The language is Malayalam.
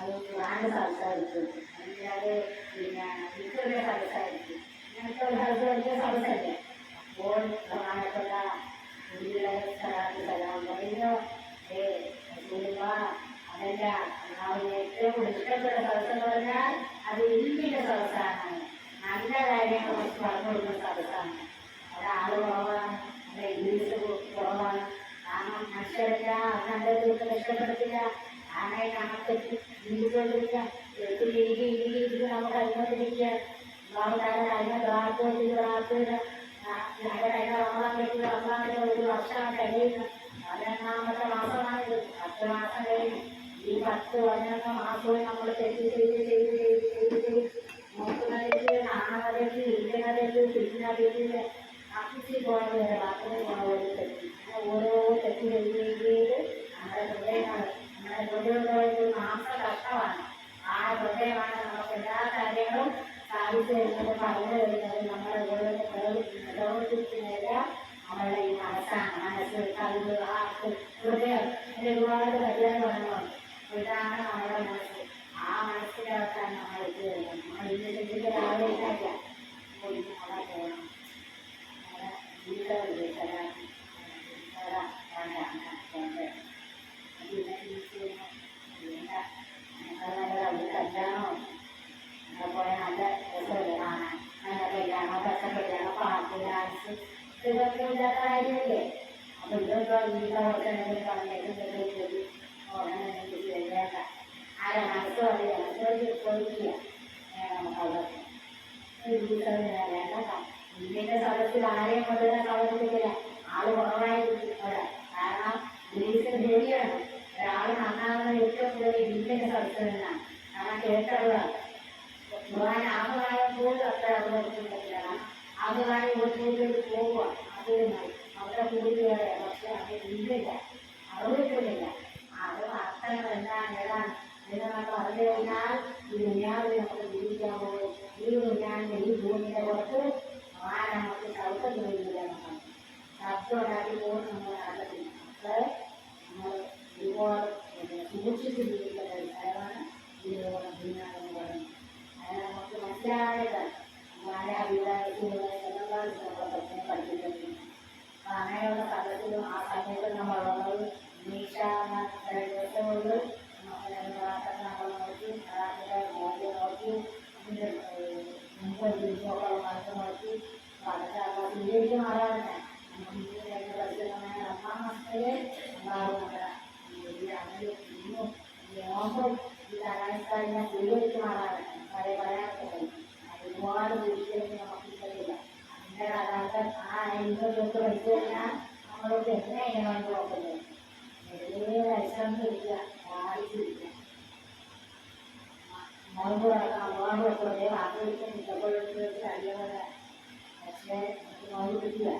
അത് ഖുർആൻ്റെ സദസ്സായിരിക്കും, അല്ലെങ്കിൽ അത് പിന്നെ ഇതൊരു സദസ്സായിരിക്കും. ഇങ്ങനത്തെ ഒരു സദസ്സ് സദസ്സല്ലേ. അപ്പോൾ പ്രധാനപ്പെട്ട പറയുന്നോ അതല്ല, അള്ളാഹുവിന് ഏറ്റവും ഇഷ്ടപ്പെട്ട സദസ്സ് എന്ന് പറഞ്ഞാൽ അത് ഇല്ലിൻ്റെ സദസ്സാണ്. നല്ല കാര്യങ്ങൾ പറഞ്ഞു കൊടുക്കുന്ന സദസ്സാണ്. അവിടെ ആള് കുറവാണ്, അവിടെ ഇംഗ്ലീഷ് കുറവാണ്. കാരണം മനുഷ്യരെല്ലാം നല്ല ദിവസം ഇഷ്ടപ്പെടത്തില്ല. ആണെ നമുക്ക് ജീവിതത്തിലില്ല ഇരിക്കുക, നമുക്ക് അനുഭവിച്ചിരിക്കുക. അതിനെ പ്രാർത്ഥിച്ച് ഒരു വർഷമാണ് കഴിയുന്നത്. 11ാമത്തെ മാസമാണിത്. 10 മാസം കഴിഞ്ഞു. ഈ 10-11 മാസവും നമ്മൾ തെറ്റ് ചെയ്ത് നോക്കുന്നതിലേക്ക്, കാണുന്നതിലേക്ക്, ഇരിക്കുന്നതിലേക്ക്, തിരിഞ്ഞതിലേക്ക് അർപ്പിച്ച് പോയത് വരെ ബാത്റൂമിൽ പോണ ഒരു തെറ്റ്. അങ്ങനെ ഓരോ തെറ്റ് ചെയ്ത് നമ്മുടെ ഹൃദയങ്ങൾ മാസം കഷ്ടമാണ്. ആ ഹൃദയമാണ് നമുക്ക് എല്ലാ കാര്യങ്ങളും സാധിച്ചു തരുന്നത്, പറഞ്ഞു തരുന്നത്. നമ്മളെ പ്രവർത്തിക്കുന്നതെല്ലാം നമ്മളുടെ ഈ മനസ്സാണ്. മനസ്സ്, കഴിവ്, ആർക്ക്, ഹൃദയം, ഇതിന് ഒരുപാട് കല്യാണങ്ങളുണ്ട്. ഇതാണ് നമ്മുടെ മനസ്സ്. ആ മനസ്സിനകത്താണ് നമ്മൾ എത്തി വരുന്നത്. നമ്മൾ ഇന്ന് ചിന്തിക്കുന്ന രാവിലെ ഇല്ല പോയിട്ട് നമ്മളെ പോകണം. നമ്മുടെ ജീവിതമില്ലേ കല്യാണമോ അതുപോലെ നല്ല രസമല്ലേ കാണാൻ. നല്ല കല്യാണം, പച്ചക്കല്യാണം, പാട്ട്, ഡാൻസ്, ഇതൊക്കെ ഇല്ലാത്ത കാര്യമല്ലേ. അപ്പോൾ ഇതൊക്കെ വീട്ടിലവർക്കെന്തെങ്കിലും പറഞ്ഞിട്ട് വേണ്ട. ആരെ മനസ്സ് പറയുക, ചോദിക്കുക നമുക്കവിടെ വേണ്ട. ഇന്ത്യൻ്റെ സദസ്സിൽ ആരെയും കൊണ്ടുവരാൻ സൗകര്യത്തില്ല. ആള് കുറവായിരിക്കും അവിടെ. കാരണം ഗ്രീസിന് ശരിയാണ്, ഒരാൾ നന്നാകുന്ന ഏറ്റവും കൂടുതൽ ഇന്ത്യൻ്റെ സദസ്സിൽ നിന്നാണ്. കാരണം കേട്ടറിവാണ്. ഖുർആൻ ആദ്യമായപ്പോൾ അത്ര അവതരിപ്പിച്ചില്ല. ആദ്യമായി വീട്ടിലേക്ക് പോവുക, അത് അവിടെ കൂടുകയാണ്. പക്ഷെ അത് ഇല്ലില്ല, അറിവിക്കുന്നില്ല. അത് അർത്ഥങ്ങൾ എന്താണ് ഏതാണ് എന്ന് നമ്മൾ അറിഞ്ഞു കഴിഞ്ഞാൽ ഈ ദുനിയാവിൽ നമുക്ക് ജീവിക്കാൻ പോകും. ഈ ദുനിയാവിൻ്റെ ഈ ഭൂമിയുടെ പുറത്ത് നമുക്ക് സൗഖ്യം ജോലിയില്ല. നമ്മൾ ശബ്ദം ഉണ്ടാക്കി പോകും, നമ്മൾ നടക്കത്തില്ല. അപ്പോൾ നമ്മൾ ഒരുപാട് സൂക്ഷിച്ച് ജീവിക്കുന്ന ഒരു സ്ഥലമാണ് ഈ ദുനിയ എന്ന് പറയുന്നത്. അങ്ങനെ നമുക്ക് മനസ്സിലായത് നമ്മുടെ അഭിപ്രായത്തിലുള്ള നമ്മളെ പ്രശ്നം പഠിപ്പിക്കുന്നത്. അപ്പം അങ്ങനെയുള്ള സദസ്സിലും ആ സമയത്ത് നമ്മൾ വന്നത് നീഷ ദിവസങ്ങളിൽ നമ്മൾ നോക്കി, നോക്കി അതിൻ്റെ മുമ്പ് ജീവിതമൊക്കെ മനസ്സ് നോക്കി അതൊക്കെ സ്വീകരിച്ച് മാറാറുണ്ട്. നമുക്ക് ഇനി കഴിഞ്ഞ പഠിക്കുന്ന 10 മാസത്തില് ഉണ്ടാകും. ഇന്നും നോമ്പും ഈ കാലാവസ്ഥ സ്വീകരിച്ച് മാറാറുണ്ട്. പറയാറുണ്ട്. ഒരുപാട് വീട്ടിലേക്ക് നമുക്ക് കഴിയില്ല. അതിൻ്റെ കാലാവസ്ഥ ആ 50 പഠിച്ചു കഴിഞ്ഞാൽ നമ്മളോട് എങ്ങനെയാണ് നോക്കുന്നത്. വിശ്രമിച്ചിരിക്കുക, വായിച്ചിരിക്കുക. നോമ്പ് കിടക്കാം, നോമ്പ് വെക്കുന്നത് ആഗ്രഹിക്കാൻ ഇഷ്ടപ്പെടുന്നത് അറിയാതെ. പക്ഷേ നോമ്പ് കിട്ടില്ല.